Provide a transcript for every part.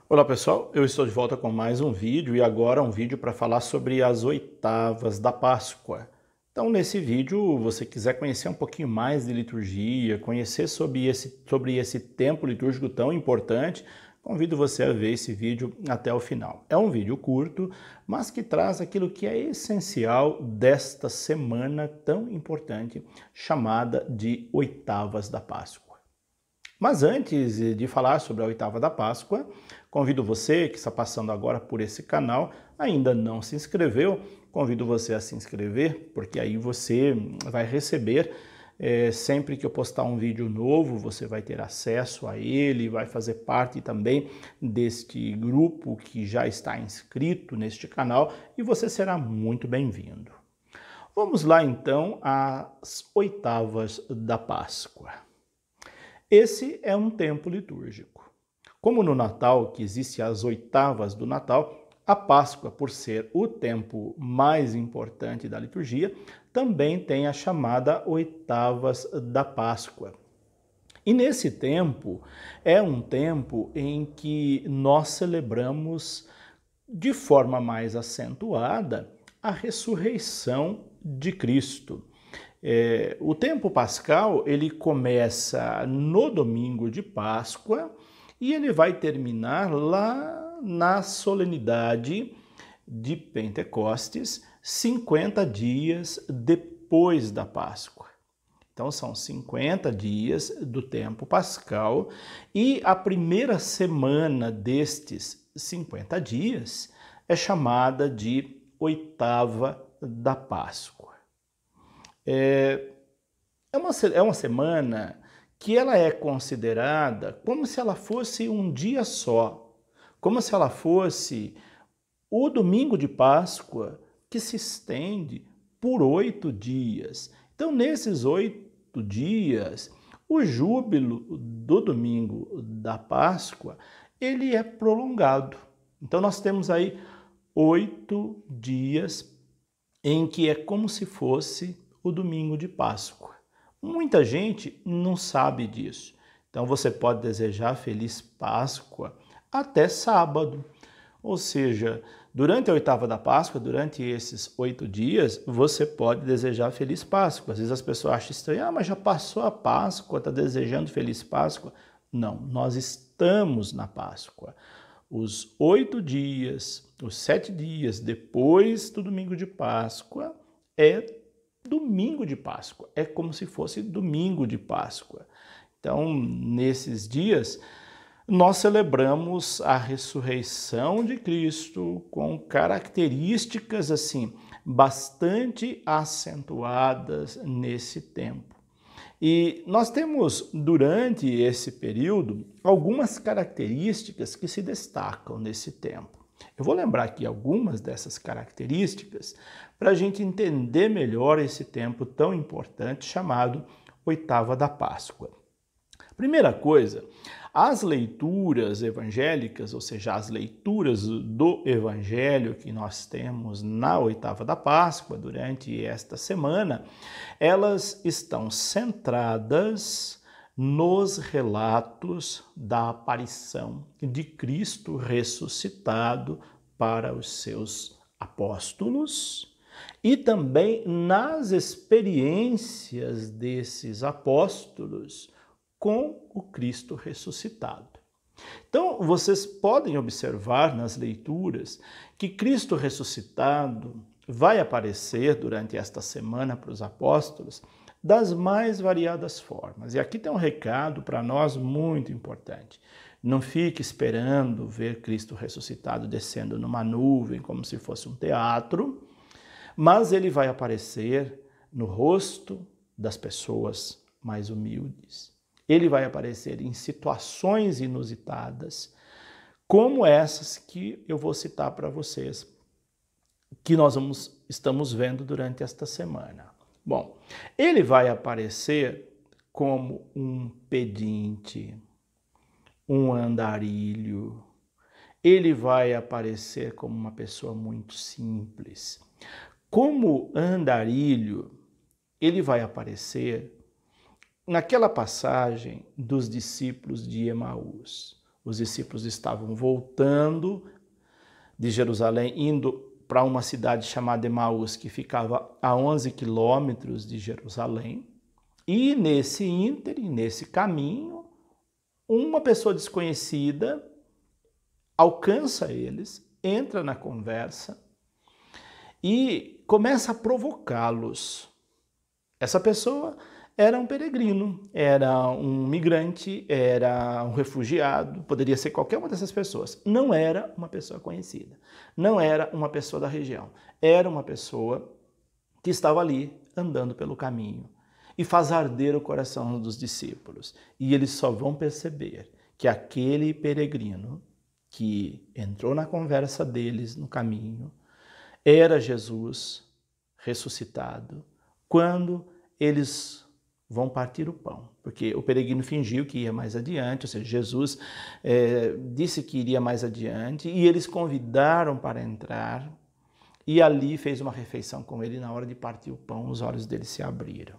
Olá pessoal, eu estou de volta com mais um vídeo e agora um vídeo para falar sobre as oitavas da Páscoa. Então nesse vídeo, você quiser conhecer um pouquinho mais de liturgia, conhecer sobre esse tempo litúrgico tão importante, convido você a ver esse vídeo até o final. É um vídeo curto, mas que traz aquilo que é essencial desta semana tão importante, chamada de Oitavas da Páscoa. Mas antes de falar sobre a oitava da Páscoa, convido você que está passando agora por esse canal, ainda não se inscreveu, convido você a se inscrever, porque aí você vai receber, sempre que eu postar um vídeo novo, você vai ter acesso a ele, vai fazer parte também deste grupo que já está inscrito neste canal e você será muito bem-vindo. Vamos lá então às oitavas da Páscoa. Esse é um tempo litúrgico. Como no Natal, que existe as oitavas do Natal, a Páscoa, por ser o tempo mais importante da liturgia, também tem a chamada oitavas da Páscoa. E nesse tempo, é um tempo em que nós celebramos de forma mais acentuada a ressurreição de Cristo. O tempo pascal ele começa no domingo de Páscoa e ele vai terminar lá na solenidade de Pentecostes, 50 dias depois da Páscoa. Então são 50 dias do tempo pascal e a primeira semana destes 50 dias é chamada de oitava da Páscoa. É uma semana que ela é considerada como se ela fosse um dia só, como se ela fosse o domingo de Páscoa que se estende por 8 dias. Então, nesses 8 dias, o júbilo do domingo da Páscoa, ele é prolongado. Então, nós temos aí 8 dias em que é como se fosse o domingo de Páscoa. Muita gente não sabe disso. Então você pode desejar feliz Páscoa até sábado. Ou seja, durante a oitava da Páscoa, durante esses 8 dias, você pode desejar feliz Páscoa. Às vezes as pessoas acham estranho, mas já passou a Páscoa, está desejando feliz Páscoa. Não, nós estamos na Páscoa. Os 8 dias, os 7 dias depois do domingo de Páscoa é domingo de Páscoa, é como se fosse domingo de Páscoa. Então, nesses dias, nós celebramos a ressurreição de Cristo com características assim bastante acentuadas nesse tempo. E nós temos, durante esse período, algumas características que se destacam nesse tempo. Eu vou lembrar aqui algumas dessas características para a gente entender melhor esse tempo tão importante chamado Oitava da Páscoa. Primeira coisa, as leituras evangélicas, ou seja, as leituras do Evangelho que nós temos na Oitava da Páscoa durante esta semana, elas estão centradas nos relatos da aparição de Cristo ressuscitado para os seus apóstolos e também nas experiências desses apóstolos com o Cristo ressuscitado. Então, vocês podem observar nas leituras que Cristo ressuscitado vai aparecer durante esta semana para os apóstolos das mais variadas formas. E aqui tem um recado para nós muito importante. Não fique esperando ver Cristo ressuscitado descendo numa nuvem como se fosse um teatro, mas ele vai aparecer no rosto das pessoas mais humildes. Ele vai aparecer em situações inusitadas, como essas que eu vou citar para vocês, que nós estamos vendo durante esta semana. Bom, ele vai aparecer como um pedinte, um andarilho. Ele vai aparecer como uma pessoa muito simples. Como andarilho, ele vai aparecer naquela passagem dos discípulos de Emaús. Os discípulos estavam voltando de Jerusalém, indo para uma cidade chamada Emaús, que ficava a 11 quilômetros de Jerusalém. E nesse ínterim, nesse caminho, uma pessoa desconhecida alcança eles, entra na conversa e começa a provocá-los. Essa pessoa era um peregrino, era um migrante, era um refugiado, poderia ser qualquer uma dessas pessoas. Não era uma pessoa conhecida, não era uma pessoa da região, era uma pessoa que estava ali andando pelo caminho e faz arder o coração dos discípulos. E eles só vão perceber que aquele peregrino que entrou na conversa deles no caminho era Jesus ressuscitado quando eles vão partir o pão, porque o peregrino fingiu que ia mais adiante, ou seja, Jesus disse que iria mais adiante e eles convidaram para entrar e ali fez uma refeição com ele. Na hora de partir o pão, os olhos dele se abriram.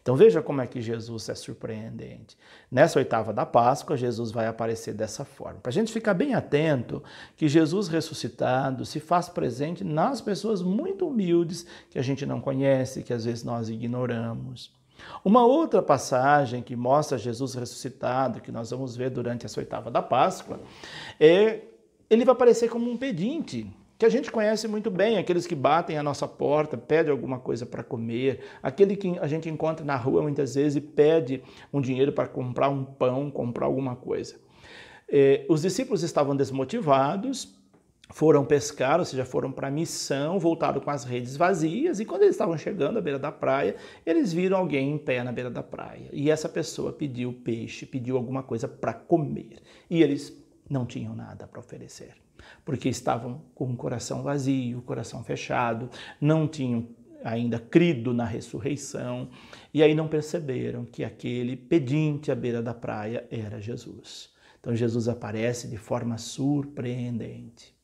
Então veja como é que Jesus é surpreendente. Nessa oitava da Páscoa, Jesus vai aparecer dessa forma. Para a gente ficar bem atento que Jesus ressuscitado se faz presente nas pessoas muito humildes que a gente não conhece, que às vezes nós ignoramos. Uma outra passagem que mostra Jesus ressuscitado, que nós vamos ver durante essa oitava da Páscoa, ele vai aparecer como um pedinte, que a gente conhece muito bem, aqueles que batem a nossa porta, pedem alguma coisa para comer, aquele que a gente encontra na rua muitas vezes e pede um dinheiro para comprar um pão, comprar alguma coisa. Os discípulos estavam desmotivados, foram pescar, ou seja, foram para a missão, voltaram com as redes vazias, e quando eles estavam chegando à beira da praia, eles viram alguém em pé na beira da praia. E essa pessoa pediu peixe, pediu alguma coisa para comer. E eles não tinham nada para oferecer, porque estavam com o coração vazio, o coração fechado, não tinham ainda crido na ressurreição, e aí não perceberam que aquele pedinte à beira da praia era Jesus. Então Jesus aparece de forma surpreendente.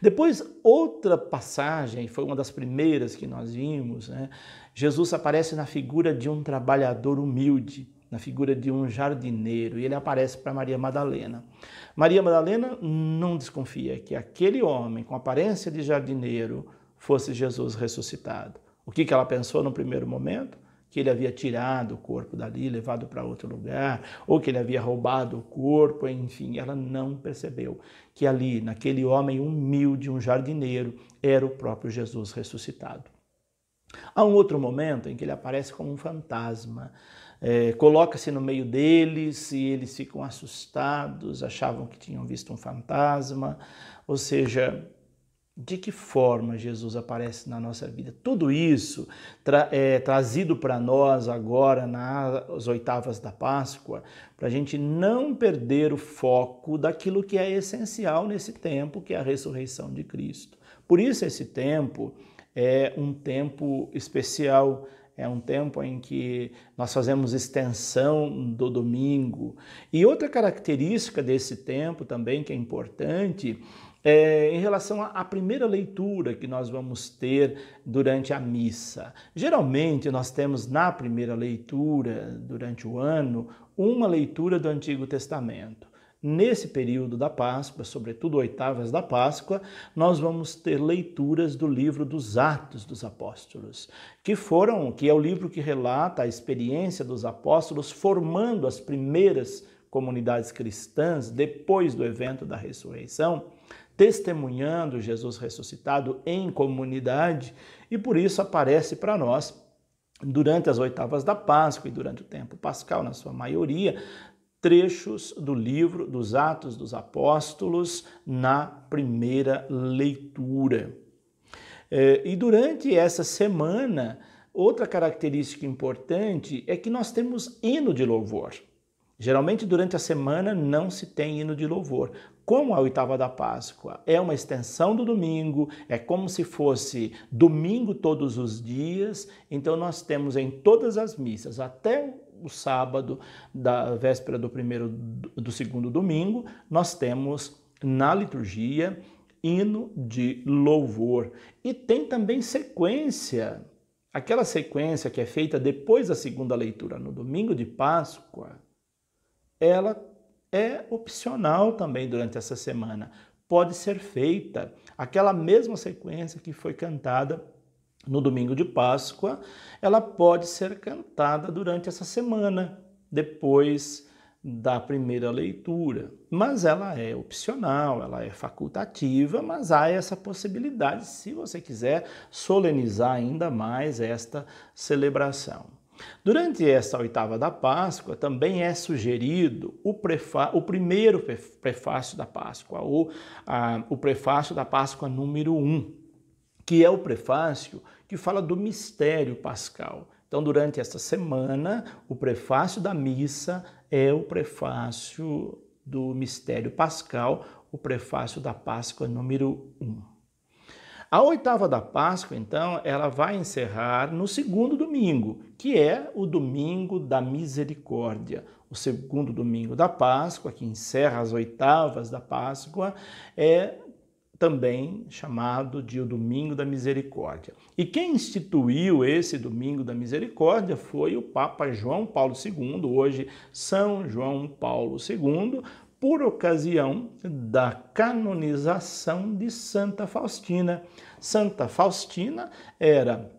Depois, outra passagem, foi uma das primeiras que nós vimos, né? Jesus aparece na figura de um trabalhador humilde, na figura de um jardineiro, e ele aparece para Maria Madalena. Maria Madalena não desconfia que aquele homem com aparência de jardineiro fosse Jesus ressuscitado. O que ela pensou no primeiro momento? Que ele havia tirado o corpo dali, levado para outro lugar, ou que ele havia roubado o corpo, enfim, ela não percebeu que ali, naquele homem humilde, um jardineiro, era o próprio Jesus ressuscitado. Há um outro momento em que ele aparece como um fantasma, coloca-se no meio deles e eles ficam assustados, achavam que tinham visto um fantasma, ou seja, de que forma Jesus aparece na nossa vida? Tudo isso trazido para nós agora nas oitavas da Páscoa, para a gente não perder o foco daquilo que é essencial nesse tempo, que é a ressurreição de Cristo. Por isso esse tempo é um tempo especial, é um tempo em que nós fazemos extensão do domingo. E outra característica desse tempo também que é importante em relação à primeira leitura que nós vamos ter durante a missa. Geralmente nós temos na primeira leitura, durante o ano, uma leitura do Antigo Testamento. Nesse período da Páscoa, sobretudo oitavas da Páscoa, nós vamos ter leituras do livro dos Atos dos Apóstolos, que é o livro que relata a experiência dos apóstolos formando as primeiras comunidades cristãs depois do evento da ressurreição, testemunhando Jesus ressuscitado em comunidade, e por isso aparece para nós, durante as oitavas da Páscoa e durante o tempo pascal, na sua maioria, trechos do livro dos Atos dos Apóstolos na primeira leitura. E durante essa semana, outra característica importante é que nós temos hino de louvor. Geralmente, durante a semana, não se tem hino de louvor. Como a oitava da Páscoa é uma extensão do domingo, é como se fosse domingo todos os dias, então nós temos em todas as missas, até o sábado da véspera do segundo domingo, nós temos na liturgia hino de louvor. E tem também sequência, aquela sequência que é feita depois da segunda leitura, no domingo de Páscoa, ela é opcional também durante essa semana. Pode ser feita aquela mesma sequência que foi cantada no domingo de Páscoa, ela pode ser cantada durante essa semana, depois da primeira leitura. Mas ela é opcional, ela é facultativa, mas há essa possibilidade se você quiser solenizar ainda mais esta celebração. Durante esta oitava da Páscoa, também é sugerido o primeiro prefácio da Páscoa, ou o prefácio da Páscoa número 1, que é o prefácio que fala do mistério pascal. Então, durante esta semana, o prefácio da missa é o prefácio do mistério pascal, o prefácio da Páscoa número 1. A oitava da Páscoa, então, ela vai encerrar no segundo domingo, que é o domingo da misericórdia. O segundo domingo da Páscoa, que encerra as oitavas da Páscoa, é também chamado de o Domingo da Misericórdia. E quem instituiu esse Domingo da Misericórdia foi o Papa João Paulo II, hoje São João Paulo II, por ocasião da canonização de Santa Faustina. Santa Faustina era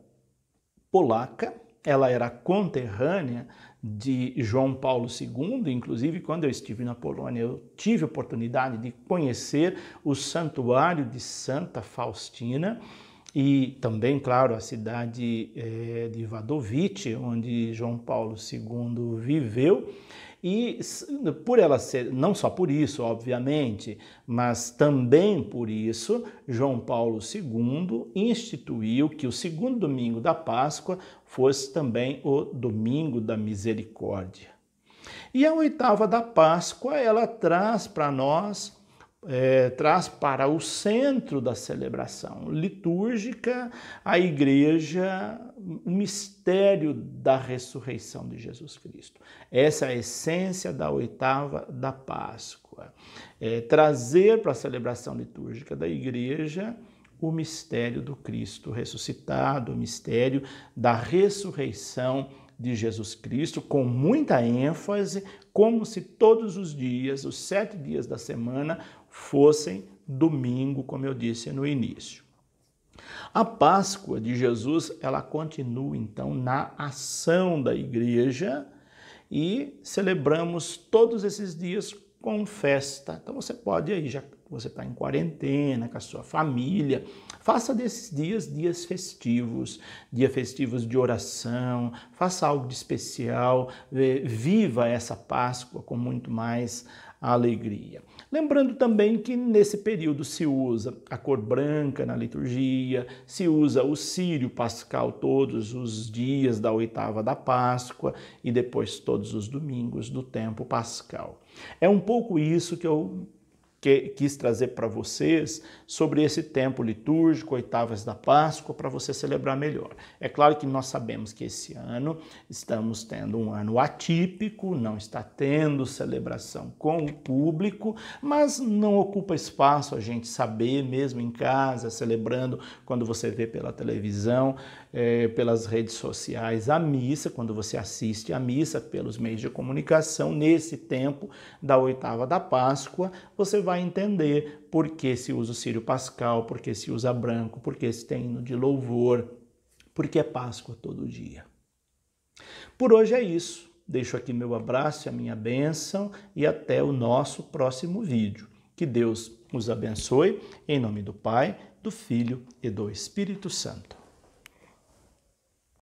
polaca, ela era conterrânea de João Paulo II, inclusive quando eu estive na Polônia eu tive a oportunidade de conhecer o santuário de Santa Faustina e também, claro, a cidade de Wadowice, onde João Paulo II viveu. E por ela ser, não só por isso, obviamente, mas também por isso, João Paulo II instituiu que o segundo domingo da Páscoa fosse também o Domingo da Misericórdia. E a oitava da Páscoa, ela traz para nós, traz para o centro da celebração litúrgica a igreja, o mistério da ressurreição de Jesus Cristo. Essa é a essência da oitava da Páscoa. Trazer para a celebração litúrgica da igreja o mistério do Cristo ressuscitado, o mistério da ressurreição de Jesus Cristo, com muita ênfase, como se todos os dias, os 7 dias da semana, fossem domingo, como eu disse no início. A Páscoa de Jesus, ela continua então na ação da igreja e celebramos todos esses dias com festa. Então você pode aí, já que você está em quarentena com a sua família, faça desses dias festivos, dias festivos de oração, faça algo de especial, viva essa Páscoa com muito mais alegria. Lembrando também que nesse período se usa a cor branca na liturgia, se usa o círio pascal todos os dias da oitava da Páscoa e depois todos os domingos do tempo pascal. É um pouco isso que eu quis trazer para vocês sobre esse tempo litúrgico, oitavas da Páscoa, para você celebrar melhor. É claro que nós sabemos que esse ano estamos tendo um ano atípico, não está tendo celebração com o público, mas não ocupa espaço a gente saber, mesmo em casa, celebrando quando você vê pela televisão, pelas redes sociais, a missa, quando você assiste a missa pelos meios de comunicação, nesse tempo da oitava da Páscoa, você vai entender por que se usa o círio pascal, por que se usa branco, por que se tem hino de louvor, porque é Páscoa todo dia. Por hoje é isso. Deixo aqui meu abraço e a minha bênção e até o nosso próximo vídeo. Que Deus nos abençoe, em nome do Pai, do Filho e do Espírito Santo.